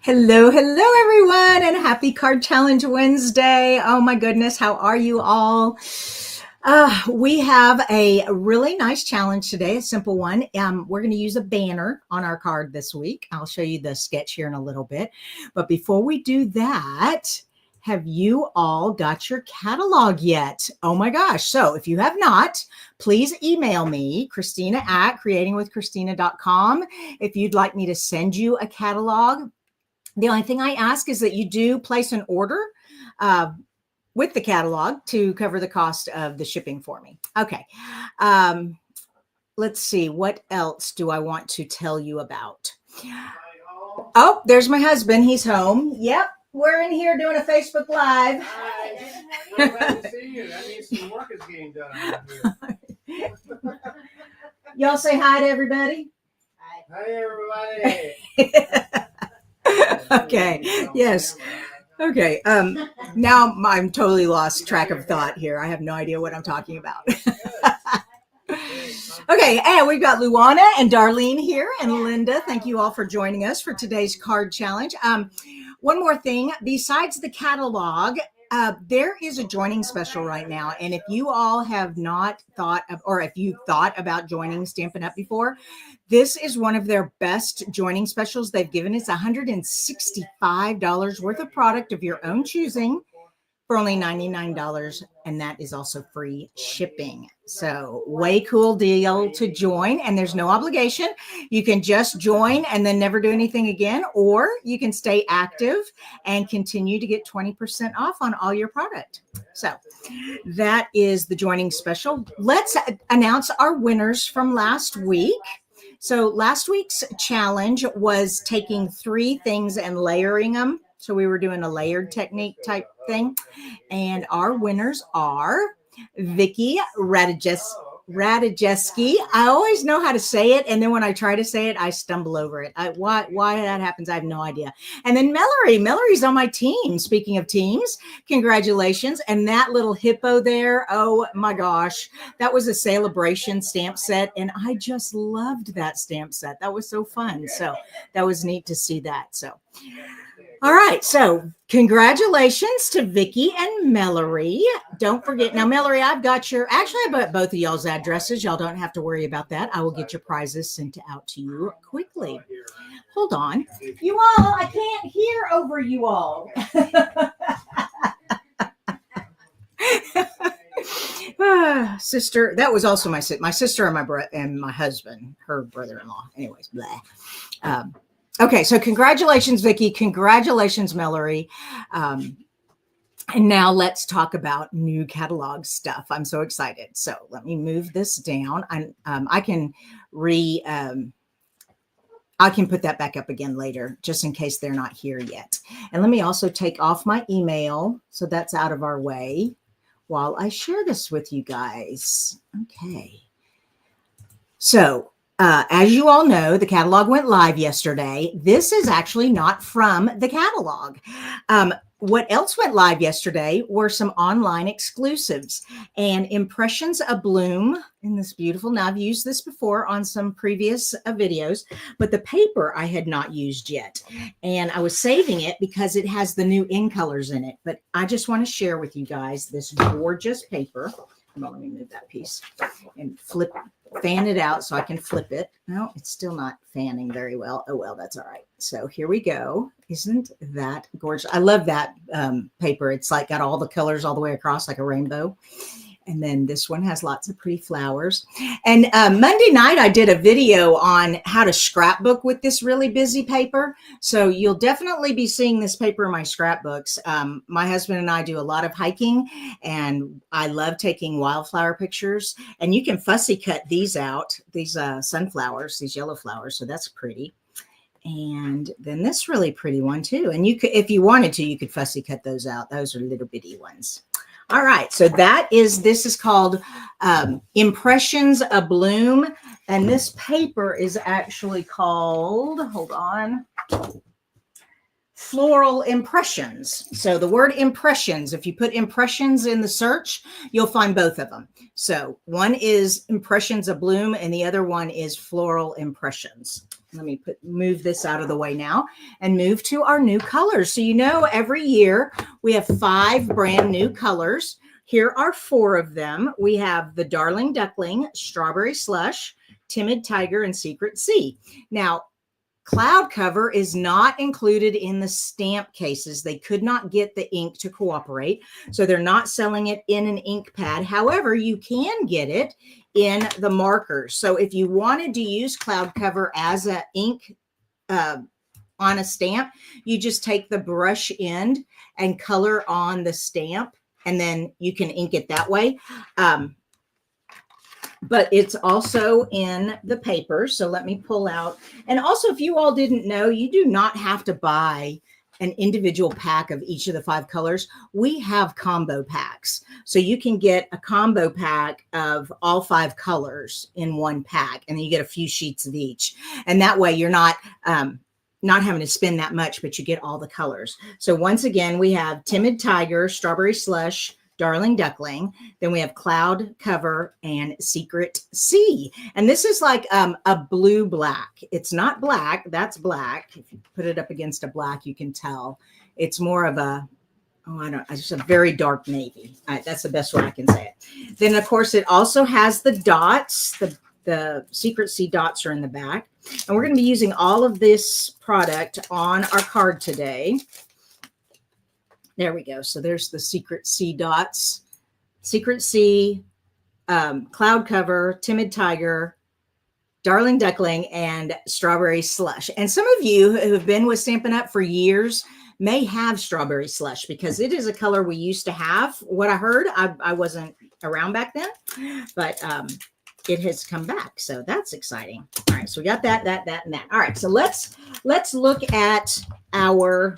Hello, hello, everyone, and happy Card Challenge Wednesday. Oh, my goodness. How are you all? We have a really nice challenge today, a simple one. We're going to use a banner on our card this week. I'll show you the sketch here in a little bit. But before we do that, have you all got your catalog yet? Oh my gosh. So if you have not, please email me, Kristina at creatingwithkristina.com. If you'd like me to send you a catalog. The only thing I ask is that you do place an order with the catalog to cover the cost of the shipping for me. Okay. Let's see. What else do I want to tell you about? Oh, there's my husband. He's home. Yep. We're in here doing a Facebook Live. Hi. I'm glad to see you. That means some work is getting done here. Y'all say hi to everybody. Hi, everybody. Okay. Yes. Okay. Now I'm totally lost track of thought here. I have no idea what I'm talking about. Okay. And we've got Luana and Darlene here and Linda. Thank you all for joining us for today's card challenge. One more thing, besides the catalog, there is a joining special right now. And if you all have not thought of, or if you thought about joining Stampin' Up before, this is one of their best joining specials they've given. It's $165 worth of product of your own choosing for only $99. And that is also free shipping. So way cool deal to join. And there's no obligation. You can just join and then never do anything again, or you can stay active and continue to get 20% off on all your product. So that is the joining special. Let's announce our winners from last week. So last week's challenge was taking 3 things and layering them. So we were doing a layered technique type thing. And our winners are Vicky Radijeski. I always know how to say it. And then when I try to say it, I stumble over it. Why that happens, I have no idea. And then Mallory. Mallory's on my team. Speaking of teams, congratulations. And that little hippo there, oh my gosh, that was a celebration stamp set. And I just loved that stamp set. That was so fun. So that was neat to see that. So all right, so congratulations to Vicky and Mallory. Don't forget, now, Mallory, I've got actually, I got both of y'all's addresses. Y'all don't have to worry about that. I will get your prizes sent out to you quickly. Hold on. You all, I can't hear over you all. Sister, that was also my sister and my husband, her brother-in-law. Anyways, blah. Okay, so congratulations, Vicky. Congratulations, Mallory. And now let's talk about new catalog stuff. I'm so excited. So let me move this down. I can put that back up again later, just in case they're not here yet. And let me also take off my email, so that's out of our way while I share this with you guys. Okay. So as you all know, the catalog went live yesterday. This is actually not from the catalog. What else went live yesterday were some online exclusives and Impressions of Bloom in this beautiful. Now, I've used this before on some previous videos, but the paper I had not used yet. And I was saving it because it has the new in colors in it. But I just want to share with you guys this gorgeous paper. Hold on, let me move that piece and fan it out so I can flip it. No, it's still not fanning very well. Oh, well, that's all right. So here we go. Isn't that gorgeous? I love that paper. It's like got all the colors all the way across like a rainbow. And then this one has lots of pretty flowers. And Monday night, I did a video on how to scrapbook with this really busy paper. So you'll definitely be seeing this paper in my scrapbooks. My husband and I do a lot of hiking, and I love taking wildflower pictures. And you can fussy cut these out, these sunflowers, these yellow flowers. So that's pretty. And then this really pretty one too. And you could, if you wanted to, you could fussy cut those out. Those are little bitty ones. All right, so this is called Impressions of Bloom, and this paper is actually called, hold on, Floral Impressions. So the word impressions, if you put impressions in the search, you'll find both of them. So one is Impressions of Bloom, and the other one is Floral Impressions. let me move this out of the way now and move to our new colors. So, every year we have 5 brand new colors. Here are 4 of them. We have the Darling Duckling, Strawberry Slush, Timid Tiger, and Secret Sea. Now, Cloud Cover is not included in the stamp cases. They could not get the ink to cooperate, so they're not selling it in an ink pad. However, you can get it in the markers. So if you wanted to use Cloud Cover as an ink on a stamp, you just take the brush end and color on the stamp, and then you can ink it that way. But it's also in the paper. So let me pull out. And also, if you all didn't know, you do not have to buy an individual pack of each of the 5 colors. We have combo packs. So you can get a combo pack of all 5 colors in one pack, and then you get a few sheets of each. And that way you're not having to spend that much, but you get all the colors. So once again, we have Timid Tiger, Strawberry Slush, Darling Duckling. Then we have Cloud Cover and Secret Sea. And this is like a blue black. It's not black. That's black. If you put it up against a black, you can tell. It's more of just a very dark navy. That's the best way I can say it. Then, of course, it also has the dots. The Secret Sea dots are in the back. And we're going to be using all of this product on our card today. There we go. So there's the Secret Sea dots, Secret Sea, Cloud Cover, Timid Tiger, Darling Duckling, and Strawberry Slush. And some of you who have been with Stampin' Up for years may have Strawberry Slush because it is a color we used to have. What I heard, I wasn't around back then, but it has come back. So that's exciting. All right. So we got that, and that. All right. So let's look at our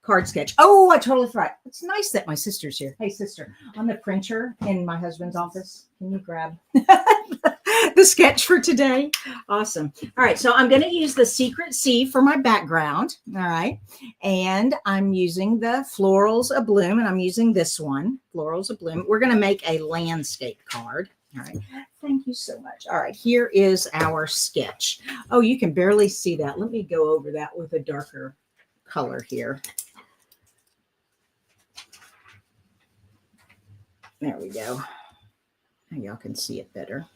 card sketch. Oh, I totally forgot. It's nice that my sister's here. Hey, sister, on the printer in my husband's office, can you grab the sketch for today? Awesome. All right. So I'm going to use the Secret Sea for my background. All right. And I'm using the Florals Abloom, and I'm using this one, Florals Abloom. We're going to make a landscape card. All right. Thank you so much. All right. Here is our sketch. Oh, you can barely see that. Let me go over that with a darker color here. There we go. Now y'all can see it better.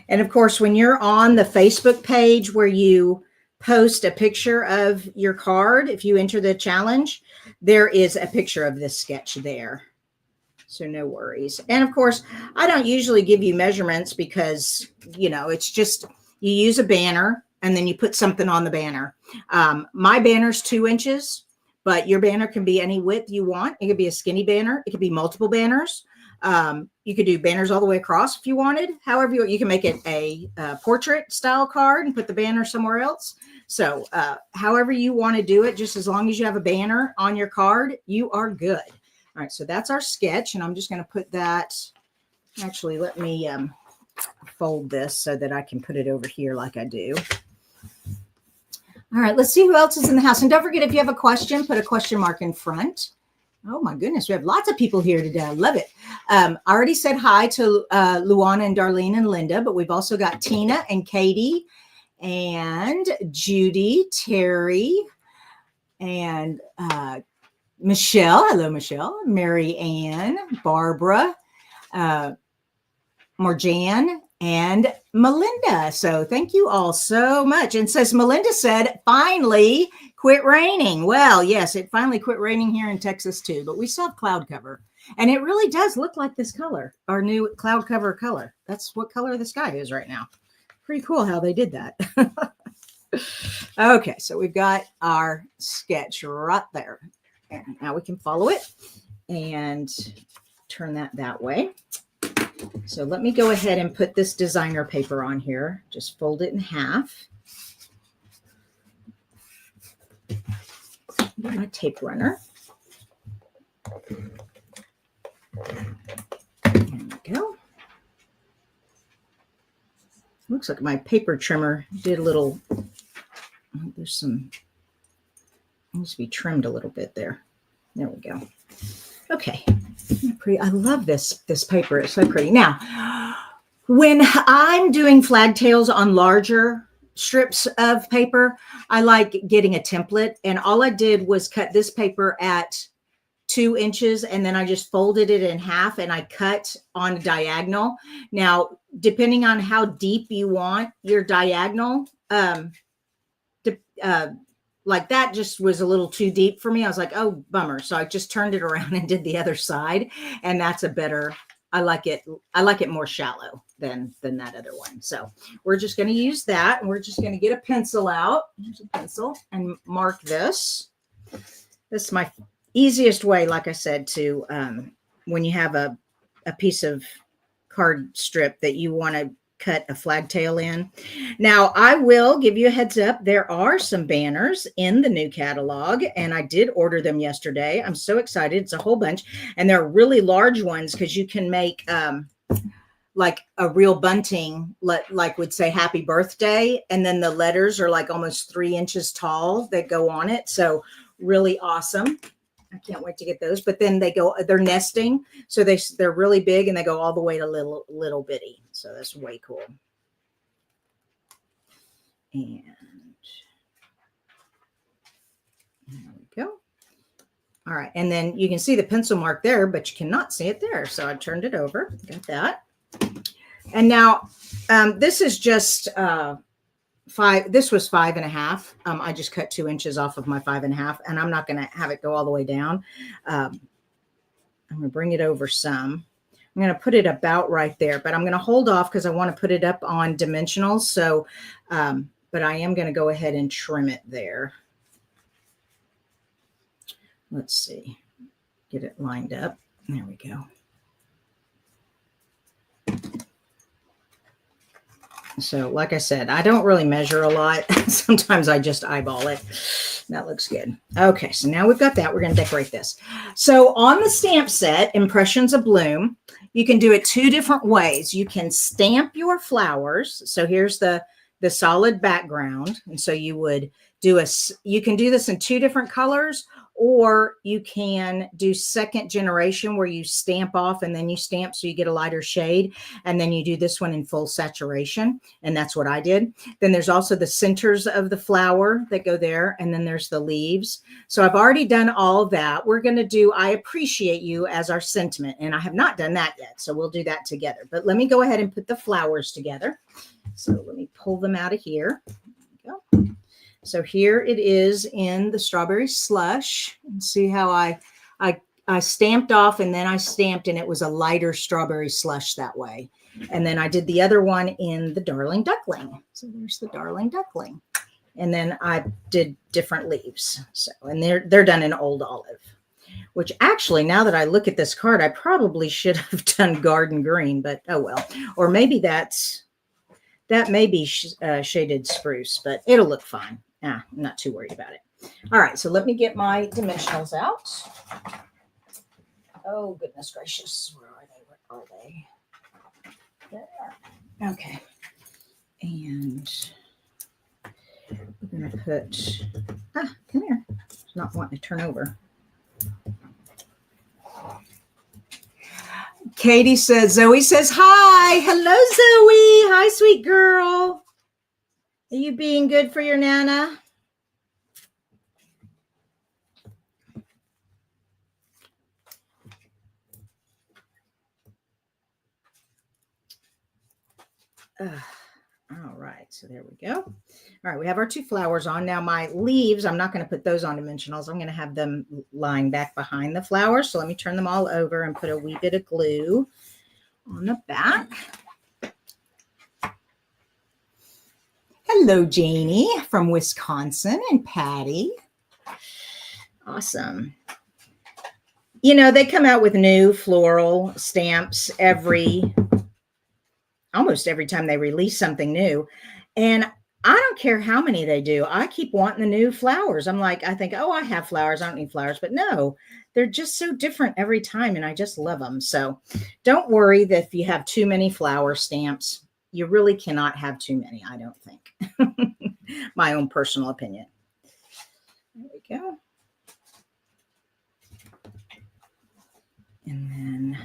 And of course, when you're on the Facebook page where you post a picture of your card, if you enter the challenge, there is a picture of this sketch there. So no worries. And of course, I don't usually give you measurements because, it's just you use a banner and then you put something on the banner. My banner's 2 inches. But your banner can be any width you want. It could be a skinny banner. It could be multiple banners. You could do banners all the way across if you wanted. However, you can make it a portrait style card and put the banner somewhere else. So however you want to do it, just as long as you have a banner on your card, you are good. All right, so that's our sketch. And I'm just going to put that. Actually, let me fold this so that I can put it over here like I do. All right, let's see who else is in the house. And don't forget, if you have a question, put a question mark in front. Oh, my goodness. We have lots of people here today. I love it. I already said hi to Luana and Darlene and Linda, but we've also got Tina and Katie and Judy, Terry, and Michelle. Hello, Michelle. Mary Ann, Barbara, Morjan, and Melinda. So thank you all so much. And says Melinda said, finally quit raining. Well, yes, it finally quit raining here in Texas too, but we still have cloud cover. And it really does look like this color, our new cloud cover color. That's what color the sky is right now. Pretty cool how they did that. Okay, so we've got our sketch right there. And now we can follow it and turn that way. So let me go ahead and put this designer paper on here. Just fold it in half. Get my tape runner. There we go. Looks like my paper trimmer did a little, there's some, needs to be trimmed a little bit there. There we go. Okay. Pretty. I love this paper. It's so pretty. Now, when I'm doing flag tails on larger strips of paper, I like getting a template. And all I did was cut this paper at 2 inches, and then I just folded it in half and I cut on a diagonal. Now, depending on how deep you want your diagonal, like that just was a little too deep for me. I was like, oh, bummer. So I just turned it around and did the other side. And that's a better, I like it more shallow than that other one. So we're just going to use that. And we're just going to get a pencil out. Here's a pencil and mark this. This is my easiest way, like I said, to when you have a piece of card strip that you want to cut a flag tail in. Now, I will give you a heads up. There are some banners in the new catalog, and I did order them yesterday. I'm so excited. It's a whole bunch, and they're really large ones because you can make like a real bunting, like would say happy birthday, and then the letters are like almost 3 inches tall that go on it. So really awesome. I can't wait to get those. But then they're nesting. So they're really big and they go all the way to little bitty. So that's way cool. And there we go. All right. And then you can see the pencil mark there, but you cannot see it there. So I turned it over. Got that. And now this is just this was 5.5. I just cut 2 inches off of my 5.5, and I'm not going to have it go all the way down. I'm going to bring it over some. I'm going to put it about right there, but I'm going to hold off because I want to put it up on dimensionals. So, but I am going to go ahead and trim it there. Let's see, get it lined up. There we go. So like I said, I don't really measure a lot. Sometimes I just eyeball it. That looks good. Okay, so now we've got that. We're going to decorate this. So on the stamp set, Impressions of Bloom, you can do it 2 different ways. You can stamp your flowers. So here's the solid background. And so you would you can do this in 2 different colors, or you can do second generation where you stamp off and then you stamp so you get a lighter shade. And then you do this one in full saturation. And that's what I did. Then there's also the centers of the flower that go there. And then there's the leaves. So I've already done all of that. We're going to do I Appreciate You as our sentiment. And I have not done that yet. So we'll do that together. But let me go ahead and put the flowers together. So let me pull them out of here. There we go. So here it is in the strawberry slush. And see how I stamped off and then I stamped, and it was a lighter strawberry slush that way. And then I did the other one in the Darling Duckling. So there's the Darling Duckling. And then I did different leaves. So, and they're done in Old Olive, which actually, now that I look at this card, I probably should have done Garden Green, but oh well. Or maybe that may be shaded spruce, but it'll look fine. I'm not too worried about it. All right, so let me get my dimensionals out. Oh, goodness gracious. Where are they? There. Okay. And we're going to put, come here. It's not wanting to turn over. Katie says, Zoe says, hi. Hello, Zoe. Hi, sweet girl. Are you being good for your Nana? All right, so there we go. All right, we have our 2 flowers on. Now my leaves, I'm not going to put those on dimensionals. I'm going to have them lying back behind the flowers. So let me turn them all over and put a wee bit of glue on the back. Hello, Janie from Wisconsin, and Patty. Awesome. You know, they come out with new floral stamps almost every time they release something new. And I don't care how many they do. I keep wanting the new flowers. I think, oh, I have flowers. I don't need flowers. But no, they're just so different every time. And I just love them. So don't worry that if you have too many flower stamps, you really cannot have too many, I don't think. My own personal opinion. There we go. And then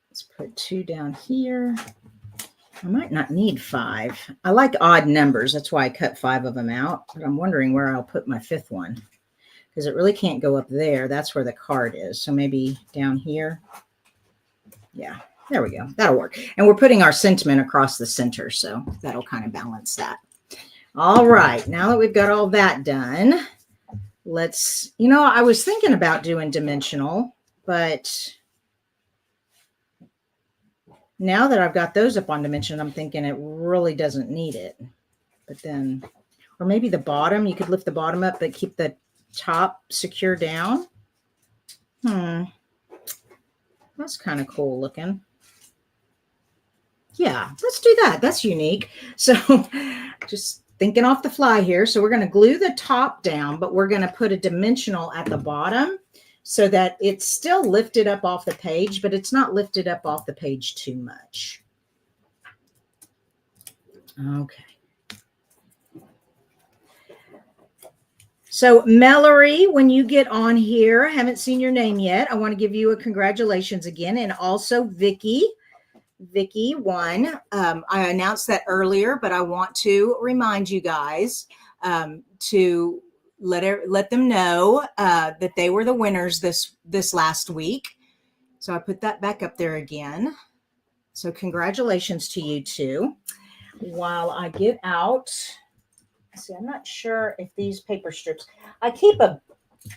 let's put 2 down here. I might not need 5. I like odd numbers. That's why I cut 5 of them out. But I'm wondering where I'll put my 5th one, because it really can't go up there. That's where the card is. So maybe down here. Yeah, there we go. That'll work. And we're putting our sentiment across the center, so that'll kind of balance that. All right, now that we've got all that done, let's, I was thinking about doing dimensional, but now that I've got those up on dimension, I'm thinking it really doesn't need it. But then, or maybe the bottom, you could lift the bottom up, but keep the top secure down. That's kind of cool looking. Yeah, let's do that. That's unique. So just thinking off the fly here. So we're going to glue the top down, but we're going to put a dimensional at the bottom so that it's still lifted up off the page, but it's not lifted up off the page too much. Okay. So Mallory, when you get on here, I haven't seen your name yet. I want to give you a congratulations again. And also Vicky won. I announced that earlier, but I want to remind you guys to let them know that they were the winners this last week. So I put that back up there again. So congratulations to you two. While I get out, see, I'm not sure if these paper strips, I keep a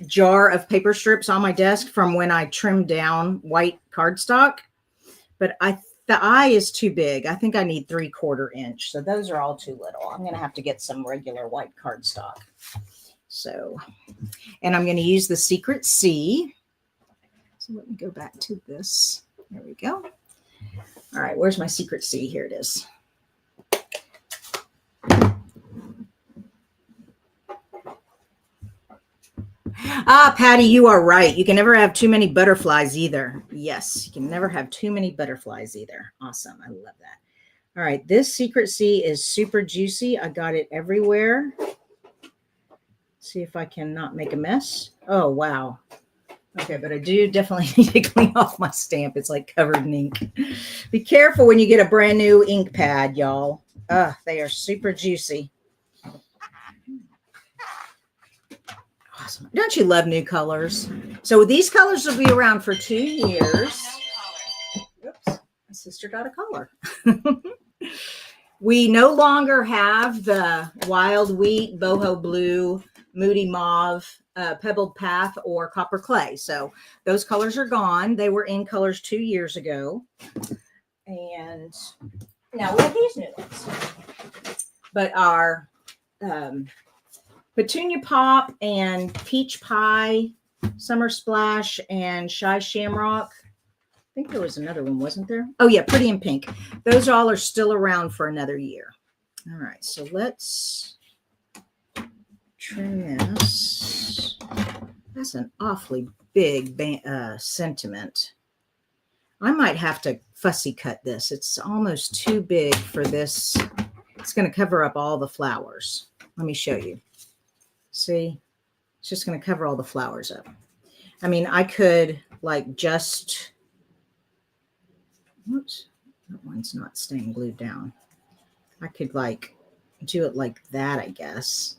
jar of paper strips on my desk from when I trimmed down white cardstock, but the eye is too big. I think I need 3/4 inch. So those are all too little. I'm going to have to get some regular white cardstock. So, and I'm going to use the Secret C. So let me go back to this. There we go. All right. Where's my Secret C? Here it is. Ah, Patty, you are right. You can never have too many butterflies either. Yes, you can never have too many butterflies either. Awesome. I love that. All right. This Secret C is super juicy. I got it everywhere. See if I can not make a mess. Oh, wow. Okay, but I do definitely need to clean off my stamp. It's like covered in ink. Be careful when you get a brand new ink pad, y'all. They are super juicy. Awesome. Don't you love new colors? So these colors will be around for 2 years. Oops, my sister got a color. We no longer have the Wild Wheat, Boho Blue, Moody Mauve, Pebbled Path, or Copper Clay. So those colors are gone. They were in colors 2 years ago. And now we have these new ones. But our Petunia Pop and Peach Pie, Summer Splash, and Shy Shamrock. I think there was another one, wasn't there? Oh, yeah, Pretty in Pink. Those all are still around for another year. All right, so let's trim this. That's an awfully big sentiment. I might have to fussy cut this. It's almost too big for this. It's going to cover up all the flowers. Let me show you. See, it's just going to cover all the flowers up. I mean, I could like just, whoops, that one's not staying glued down. I could like do it like that, I guess.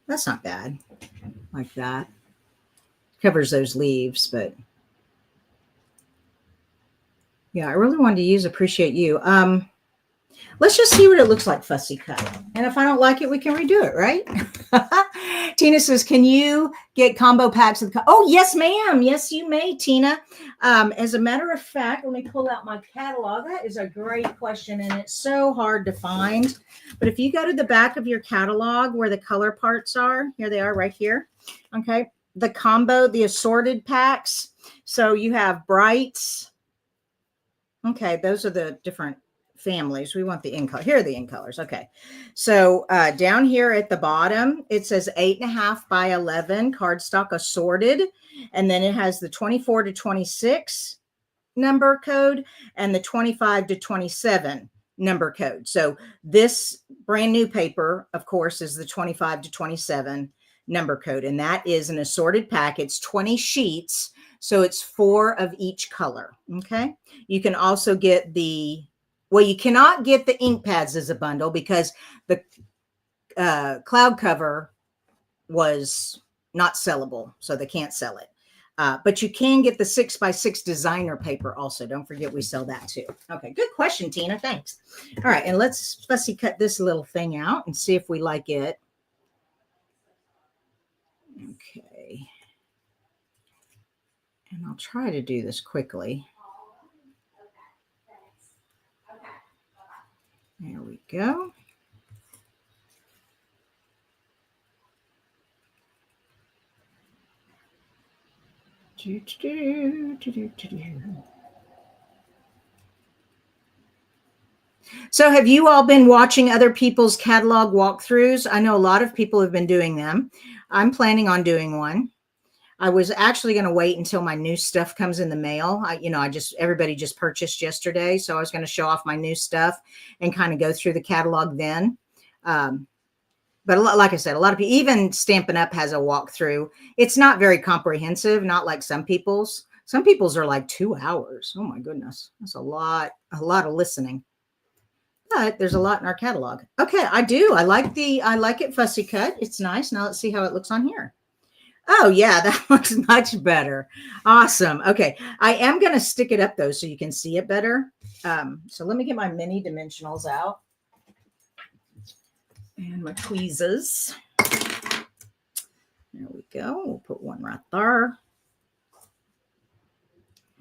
That's not bad. Like that. Covers those leaves, but yeah, I really wanted to use Appreciate You. Let's just see what it looks like fussy cut. And if I don't like it, we can redo it, right? Tina says, can you get combo packs of oh, yes, ma'am. Yes, you may, Tina. As a matter of fact, let me pull out my catalog. That is a great question, and it's so hard to find. But if you go to the back of your catalog where the color parts are, here they are right here. Okay. The combo, the assorted packs. So you have brights. Okay. Those are the different families. We want the in color. Here are the in colors. Okay. So down here at the bottom, it says 8.5 by 11 cardstock assorted. And then it has the 24 to 26 number code and the 25 to 27 number code. So this brand new paper, of course, is the 25 to 27 number code. And that is an assorted pack. It's 20 sheets. So it's 4 of each color. Okay. You can also get well, you cannot get the ink pads as a bundle because the cloud cover was not sellable. So they can't sell it. But you can get the 6x6 designer paper also. Don't forget we sell that too. Okay, good question, Tina. Thanks. All right, and let's fussy cut this little thing out and see if we like it. Okay. And I'll try to do this quickly. There we go. So have you all been watching other people's catalog walkthroughs? I know a lot of people have been doing them. I'm planning on doing one. I was actually going to wait until my new stuff comes in the mail. Everybody just purchased yesterday. So I was going to show off my new stuff and kind of go through the catalog then. But like I said, a lot of people, even Stampin' Up has a walkthrough. It's not very comprehensive, not like some people's. Some people's are like 2 hours. Oh my goodness. That's a lot of listening. But there's a lot in our catalog. Okay, I do. I like it fussy cut. It's nice. Now let's see how it looks on here. Oh yeah, that looks much better. Awesome. Okay, I am going to stick it up though so you can see it better. So let me get my mini dimensionals out and my tweezers. There we go. We'll put one right there.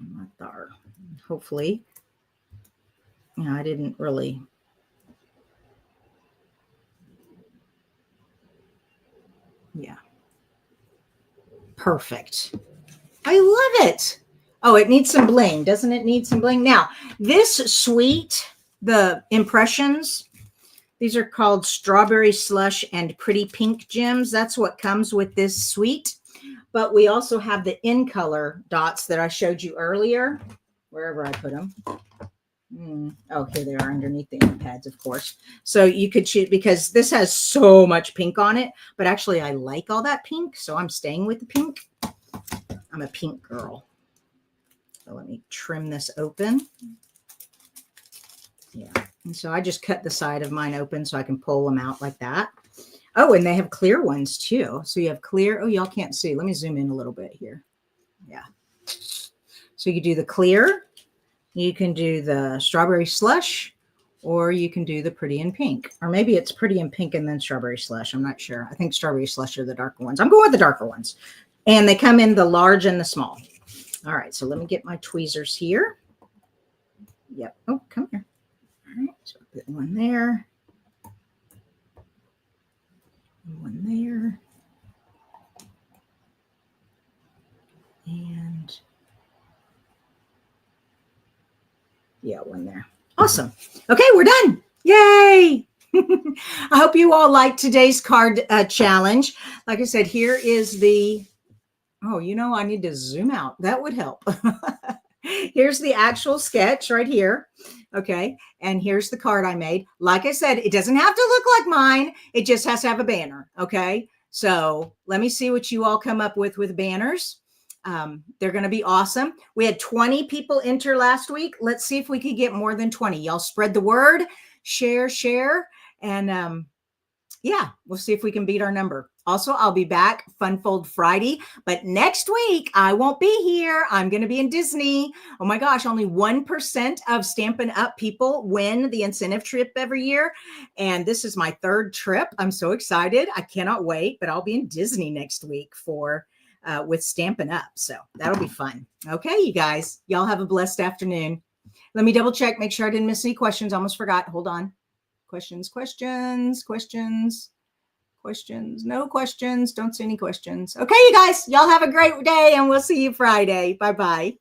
And right there. Hopefully, I didn't really. Yeah. Perfect. I love it. Oh, it needs some bling. Doesn't it need some bling? Now, this suite, the impressions, these are called Strawberry Slush and Pretty Pink Gems. That's what comes with this suite. But we also have the in color dots that I showed you earlier, wherever I put them. Oh, here they are underneath the ink pads, of course. So you could choose, because this has so much pink on it, but actually I like all that pink, so I'm staying with the pink. I'm a pink girl. So let me trim this open. Yeah, and so I just cut the side of mine open so I can pull them out like that. Oh, and they have clear ones too. So you have clear. Oh, y'all can't see. Let me zoom in a little bit here. Yeah. So you can do the clear. You can do the Strawberry Slush, or you can do the Pretty in Pink. Or maybe it's Pretty in Pink and then Strawberry Slush. I'm not sure. I think Strawberry Slush are the darker ones. I'm going with the darker ones. And they come in the large and the small. All right, so let me get my tweezers here. Yep. Oh, come here. All right, so put one there. One there. And yeah, one there. Awesome. Okay, we're done. Yay. I hope you all liked today's card challenge. Like I said, here is the, I need to zoom out. That would help. Here's the actual sketch right here. Okay. And here's the card I made. Like I said, it doesn't have to look like mine. It just has to have a banner. Okay. So let me see what you all come up with banners. They're going to be awesome. We had 20 people enter last week. Let's see if we could get more than 20. Y'all spread the word, share. And yeah, we'll see if we can beat our number. Also, I'll be back Funfold Friday, but next week I won't be here. I'm going to be in Disney. Oh my gosh, only 1% of Stampin' Up people win the incentive trip every year. And this is my 3rd trip. I'm so excited. I cannot wait, but I'll be in Disney next week with Stampin' Up. So that'll be fun. Okay, you guys, y'all have a blessed afternoon. Let me double check, make sure I didn't miss any questions. Almost forgot. Hold on. Questions. No questions. Don't see any questions. Okay, you guys, y'all have a great day and we'll see you Friday. Bye-bye.